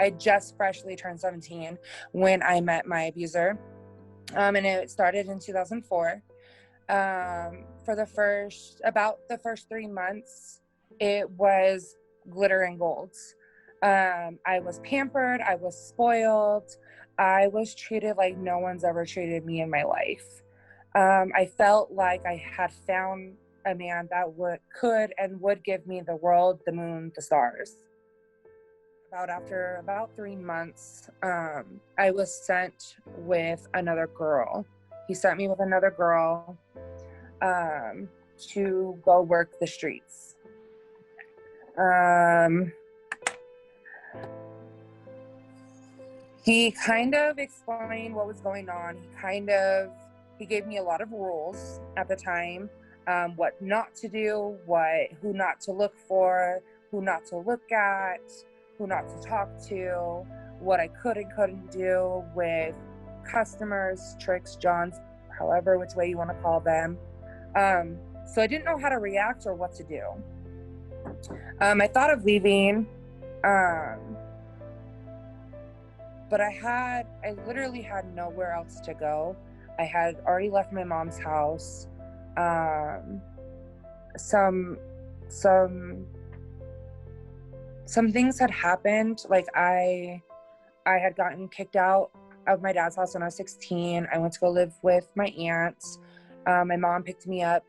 I just freshly turned 17 when I met my abuser. And it started in 2004. For the first 3 months, it was glitter and golds. I was pampered, I was spoiled, I was treated like no one's ever treated me in my life. I felt like I had found a man that could give me the world, the moon, the stars. After about 3 months, I was sent with another girl. He sent me with another girl to go work the streets. He kind of explained what was going on. He gave me a lot of rules at the time, what not to do, who not to look for, who not to look at, who not to talk to, what I could and couldn't do with customers, tricks, johns, however, which way you want to call them. So I didn't know how to react or what to do. I thought of leaving, but I literally had nowhere else to go. I had already left my mom's house. Some things had happened. Like I had gotten kicked out of my dad's house when I was 16. I went to go live with my aunts. My mom picked me up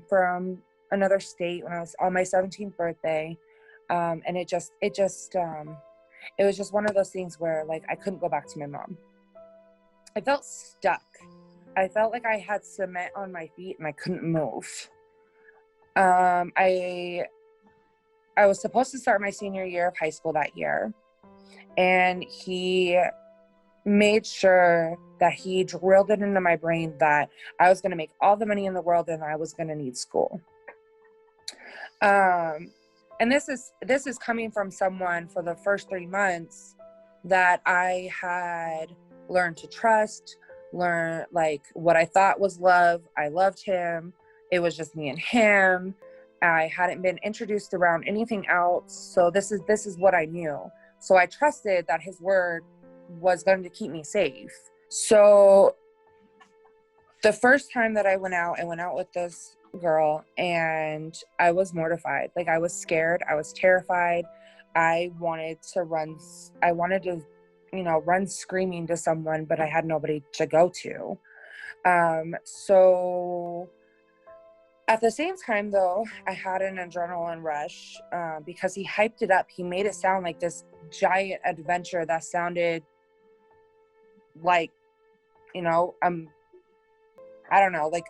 from another state when I was on my 17th birthday. And it was just one of those things where like I couldn't go back to my mom. I felt stuck. I felt like I had cement on my feet and I couldn't move. I was supposed to start my senior year of high school that year, and he made sure that he drilled it into my brain that I was going to make all the money in the world and I was going to need school. And this is coming from someone for the first 3 months that I had learned to trust, learn like what I thought was love. I loved him. It was just me and him. I hadn't been introduced around anything else. So this is what I knew. So I trusted that his word was going to keep me safe. So the first time that I went out with this girl, and I was mortified. Like I was scared. I was terrified. I wanted to run screaming to someone, but I had nobody to go to. So at the same time though, I had an adrenaline rush because he hyped it up. He made it sound like this giant adventure that sounded like, I don't know, like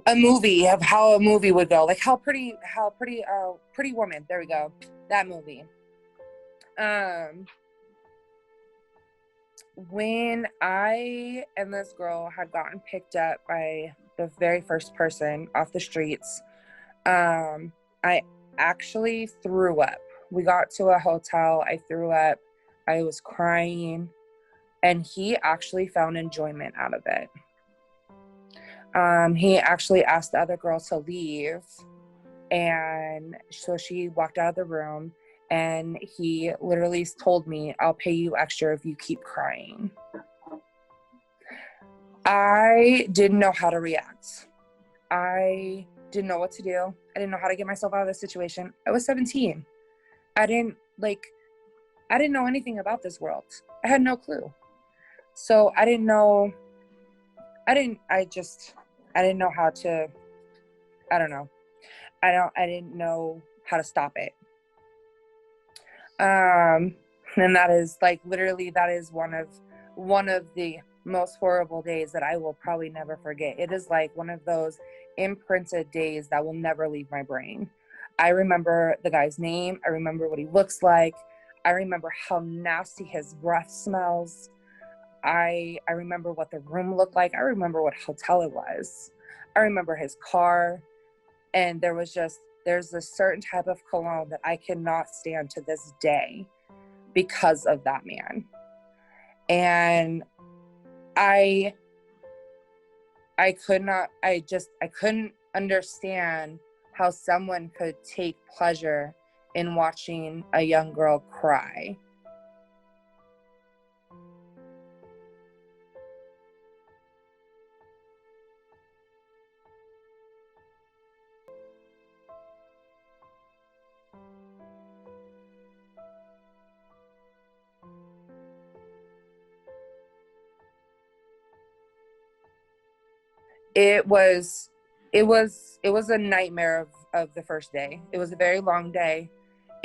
a movie of how a movie would go, like how Pretty Woman, there we go, that movie. When I and this girl had gotten picked up by the very first person off the streets, I actually threw up. We got to a hotel, I threw up, I was crying, and he actually found enjoyment out of it. He actually asked the other girl to leave, and so she walked out of the room, and he literally told me, "I'll pay you extra if you keep crying." I didn't know how to react. I didn't know what to do. I didn't know how to get myself out of this situation. I was 17. I didn't know anything about this world. I had no clue. So I didn't know how to, I don't know. I didn't know how to stop it. And that is like, literally, that is one of the most horrible days that I will probably never forget. It is like one of those imprinted days that will never leave my brain. I remember the guy's name. I remember what he looks like. I remember how nasty his breath smells. I remember what the room looked like. I remember what hotel it was. I remember his car. And there's a certain type of cologne that I cannot stand to this day because of that man. And I couldn't understand how someone could take pleasure in watching a young girl cry. It was a nightmare of the first day. It was a very long day,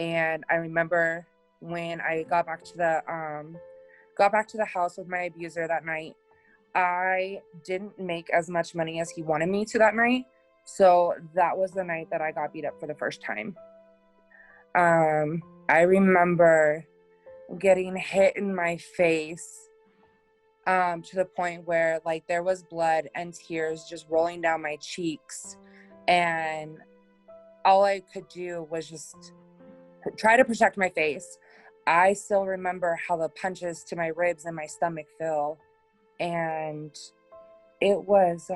and I remember when I got back to the house with my abuser that night, I didn't make as much money as he wanted me to that night. So that was the night that I got beat up for the first time. I remember getting hit in my face to the point where like there was blood and tears just rolling down my cheeks, and all I could do was just try to protect my face. I still remember how the punches to my ribs and my stomach feel, and it was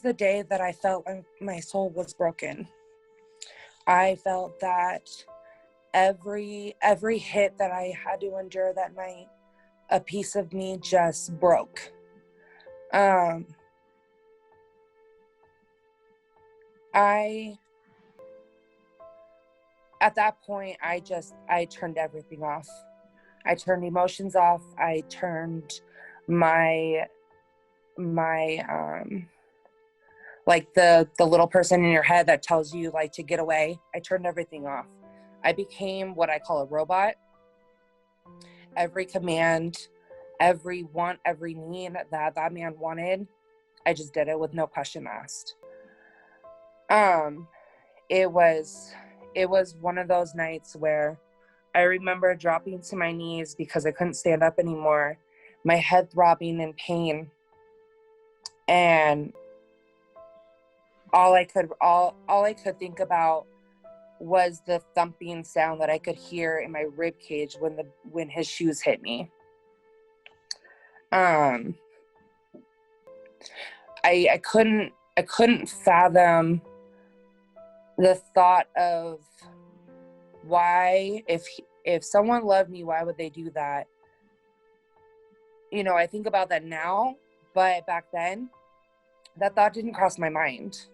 the day that I felt like my soul was broken. I felt that every hit that I had to endure that night, a piece of me just broke. At that point, I turned everything off. I turned emotions off. I turned my like the little person in your head that tells you like to get away. I turned everything off. I became what I call a robot. Every command, every want, every need that man wanted, I just did it with no question asked. It was one of those nights where I remember dropping to my knees because I couldn't stand up anymore, my head throbbing in pain, and all I could think about was the thumping sound that I could hear in my rib cage when his shoes hit me. I couldn't fathom the thought of why, if someone loved me, why would they do that? You know, I think about that now, but back then, that thought didn't cross my mind.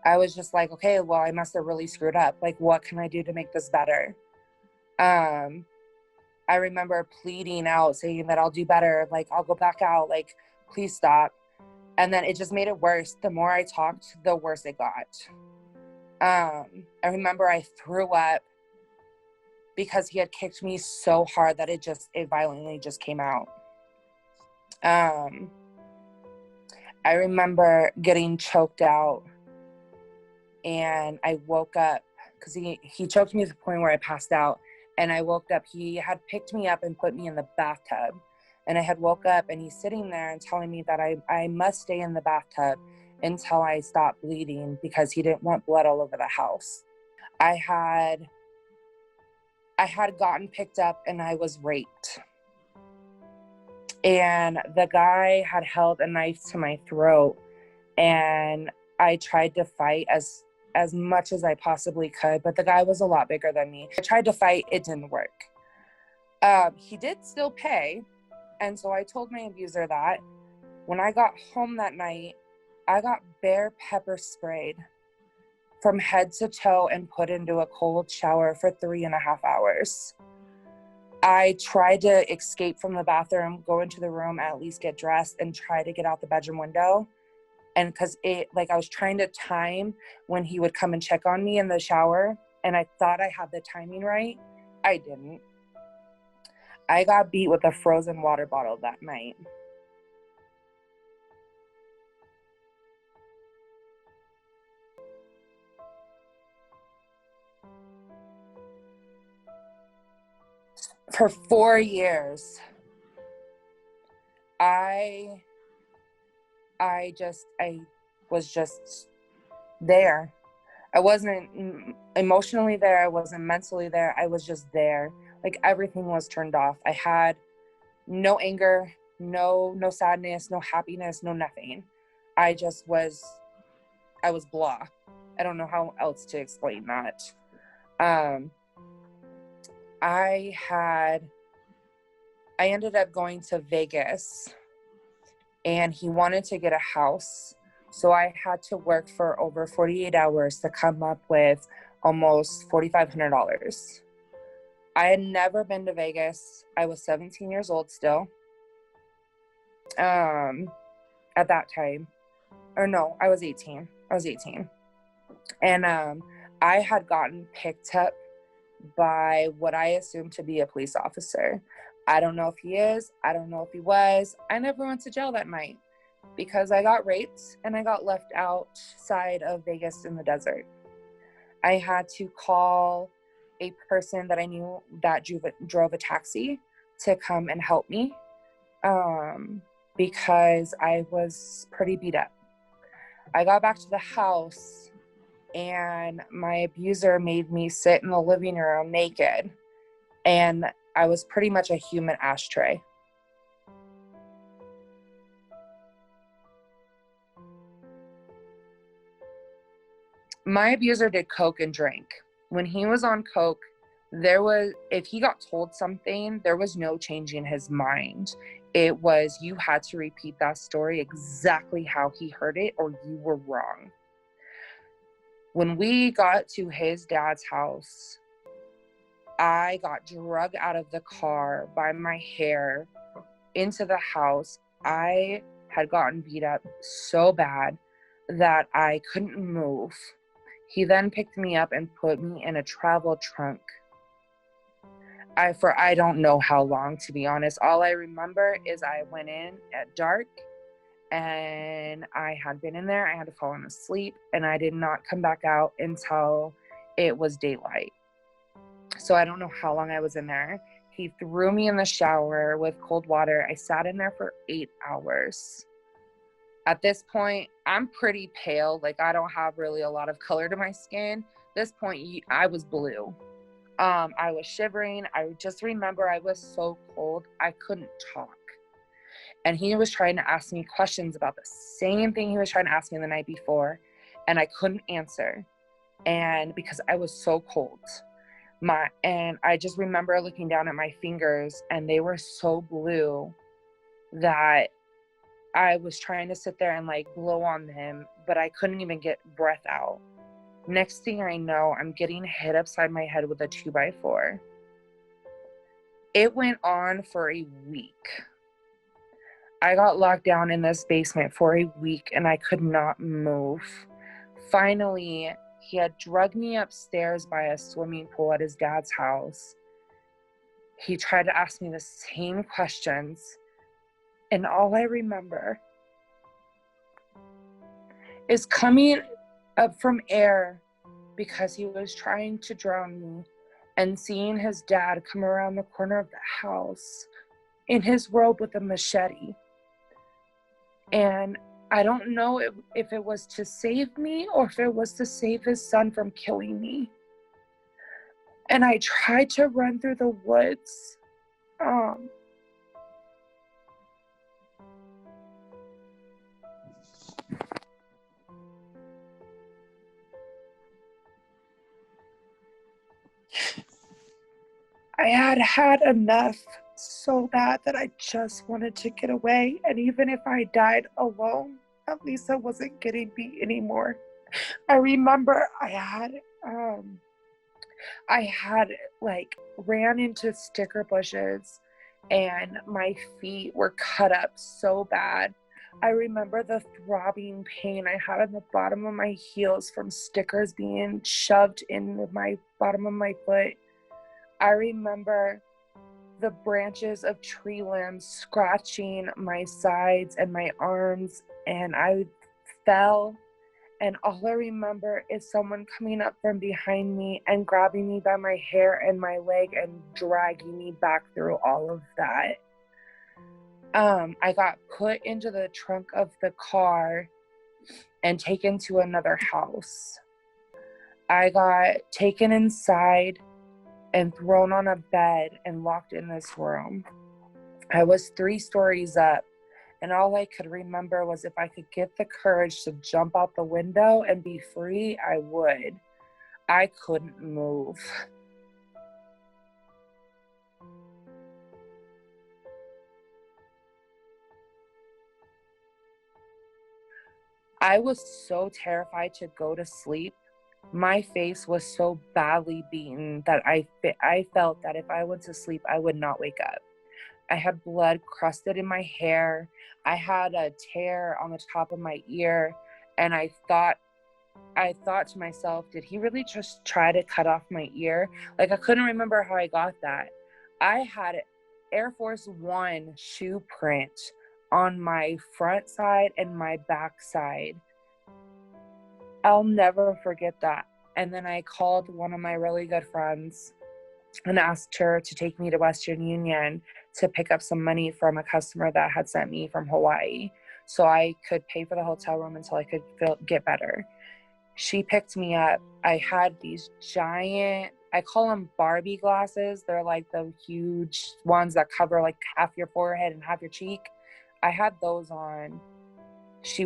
I was just like, okay, well, I must have really screwed up. Like, what can I do to make this better? I remember pleading out, saying that I'll do better. Like, I'll go back out. Like, please stop. And then it just made it worse. The more I talked, the worse it got. I remember I threw up because he had kicked me so hard that it violently just came out. I remember getting choked out, and I woke up because he choked me to the point where I passed out, and I woke up. He had picked me up and put me in the bathtub, and I had woke up, and he's sitting there and telling me that I must stay in the bathtub until I stopped bleeding because he didn't want blood all over the house. I had gotten picked up and I was raped. And the guy had held a knife to my throat, and I tried to fight as much as I possibly could, but the guy was a lot bigger than me. I tried to fight, it didn't work. He did still pay, and so I told my abuser that. When I got home that night, I got bear pepper sprayed from head to toe and put into a cold shower for 3.5 hours. I tried to escape from the bathroom, go into the room, at least get dressed, and try to get out the bedroom window. And because I was trying to time when he would come and check on me in the shower, and I thought I had the timing right. I didn't. I got beat with a frozen water bottle that night. For 4 years, I was just there. I wasn't emotionally there. I wasn't mentally there. I was just there. Like, everything was turned off. I had no anger, no sadness, no happiness, no nothing. I was blah. I don't know how else to explain that. I ended up going to Vegas, and he wanted to get a house. So I had to work for over 48 hours to come up with almost $4,500. I had never been to Vegas. I was 17 years old still. At that time. Or no, I was 18. And I had gotten picked up by what I assumed to be a police officer. I don't know if he is. I don't know if he was. I never went to jail that night because I got raped and I got left outside of Vegas in the desert. I had to call a person that I knew that drove a taxi to come and help me because I was pretty beat up. I got back to the house and my abuser made me sit in the living room naked, and I was pretty much a human ashtray. My abuser did coke and drank. When he was on coke, if he got told something, there was no changing his mind. It was, you had to repeat that story exactly how he heard it or you were wrong. When we got to his dad's house, I got dragged out of the car by my hair into the house. I had gotten beat up so bad that I couldn't move. He then picked me up and put me in a travel trunk. I don't know how long, to be honest. All I remember is I went in at dark and I had been in there. I had to fall asleep and I did not come back out until it was daylight. So I don't know how long I was in there. He threw me in the shower with cold water. I sat in there for 8 hours. At this point, I'm pretty pale. Like, I don't have really a lot of color to my skin. At this point, I was blue. I was shivering. I just remember I was so cold, I couldn't talk. And he was trying to ask me questions about the same thing he was trying to ask me the night before, and I couldn't answer. And because I was so cold. And I just remember looking down at my fingers and they were so blue that I was trying to sit there and like blow on them, but I couldn't even get breath out. Next thing I know, I'm getting hit upside my head with a 2x4. It went on for a week. I got locked down in this basement for a week and I could not move. Finally, he had dragged me upstairs by a swimming pool at his dad's house. He tried to ask me the same questions, and all I remember is coming up from air because he was trying to drown me and seeing his dad come around the corner of the house in his robe with a machete. And I don't know if it was to save me or if it was to save his son from killing me. And I tried to run through the woods. I had had enough so bad that I just wanted to get away. And even if I died alone, at least I wasn't getting beat anymore. I remember I had like ran into sticker bushes and my feet were cut up so bad. I remember the throbbing pain I had on the bottom of my heels from stickers being shoved in my bottom of my foot. I remember the branches of tree limbs scratching my sides and my arms, and I fell. And all I remember is someone coming up from behind me and grabbing me by my hair and my leg and dragging me back through all of that. I got put into the trunk of the car and taken to another house. I got taken inside and thrown on a bed and locked in this room. I was 3 stories up, and all I could remember was if I could get the courage to jump out the window and be free, I would. I couldn't move. I was so terrified to go to sleep My face was so badly beaten that I felt that if I went to sleep, I would not wake up. I had blood crusted in my hair. I had a tear on the top of my ear, and I thought to myself, did he really just try to cut off my ear? Like, I couldn't remember how I got that. I had Air Force One shoe print on my front side and my back side. I'll never forget that. And then I called one of my really good friends and asked her to take me to Western Union to pick up some money from a customer that had sent me from Hawaii so I could pay for the hotel room until I could get better. She picked me up. I had these giant, I call them Barbie glasses. They're like the huge ones that cover like half your forehead and half your cheek. I had those on. She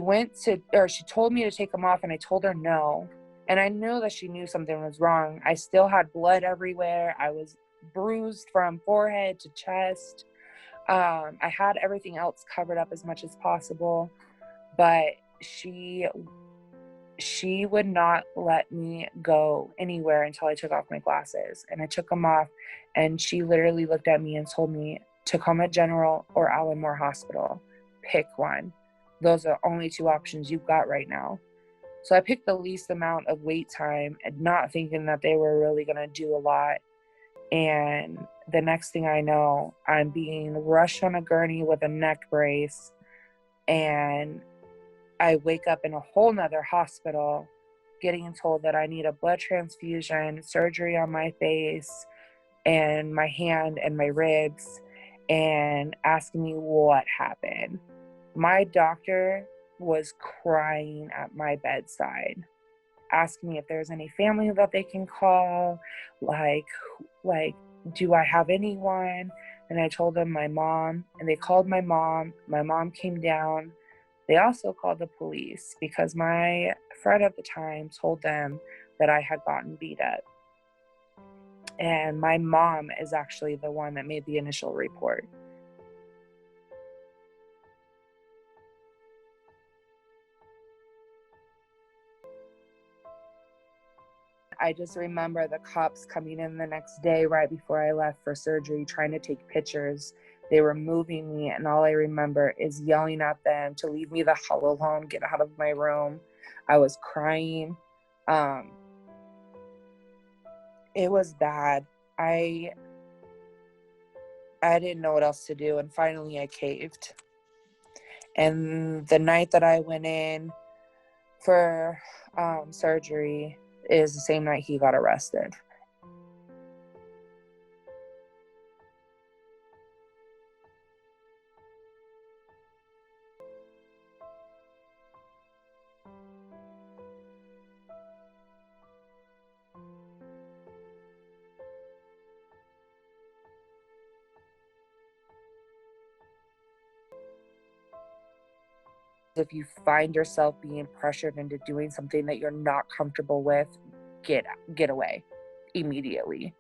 told me to take them off, and I told her no. And I knew that she knew something was wrong. I still had blood everywhere. I was bruised from forehead to chest. I had everything else covered up as much as possible, but she would not let me go anywhere until I took off my glasses. And I took them off, and she literally looked at me and told me Tacoma General or Allen Moore Hospital. Pick one. Those are only two options you've got right now. So I picked the least amount of wait time, and not thinking that they were really going to do a lot. And the next thing I know, I'm being rushed on a gurney with a neck brace, and I wake up in a whole nother hospital getting told that I need a blood transfusion, surgery on my face and my hand and my ribs, and asking me what happened. My doctor was crying at my bedside, asking me if there's any family that they can call, like, do I have anyone? And I told them my mom, and they called my mom. My mom came down. They also called the police because my friend at the time told them that I had gotten beat up. And my mom is actually the one that made the initial report. I just remember the cops coming in the next day right before I left for surgery, trying to take pictures. They were moving me, and all I remember is yelling at them to leave me the hell alone, get out of my room. I was crying. It was bad. I didn't know what else to do, and finally I caved. And the night that I went in for surgery is the same night he got arrested. If you find yourself being pressured into doing something that you're not comfortable with, get away immediately.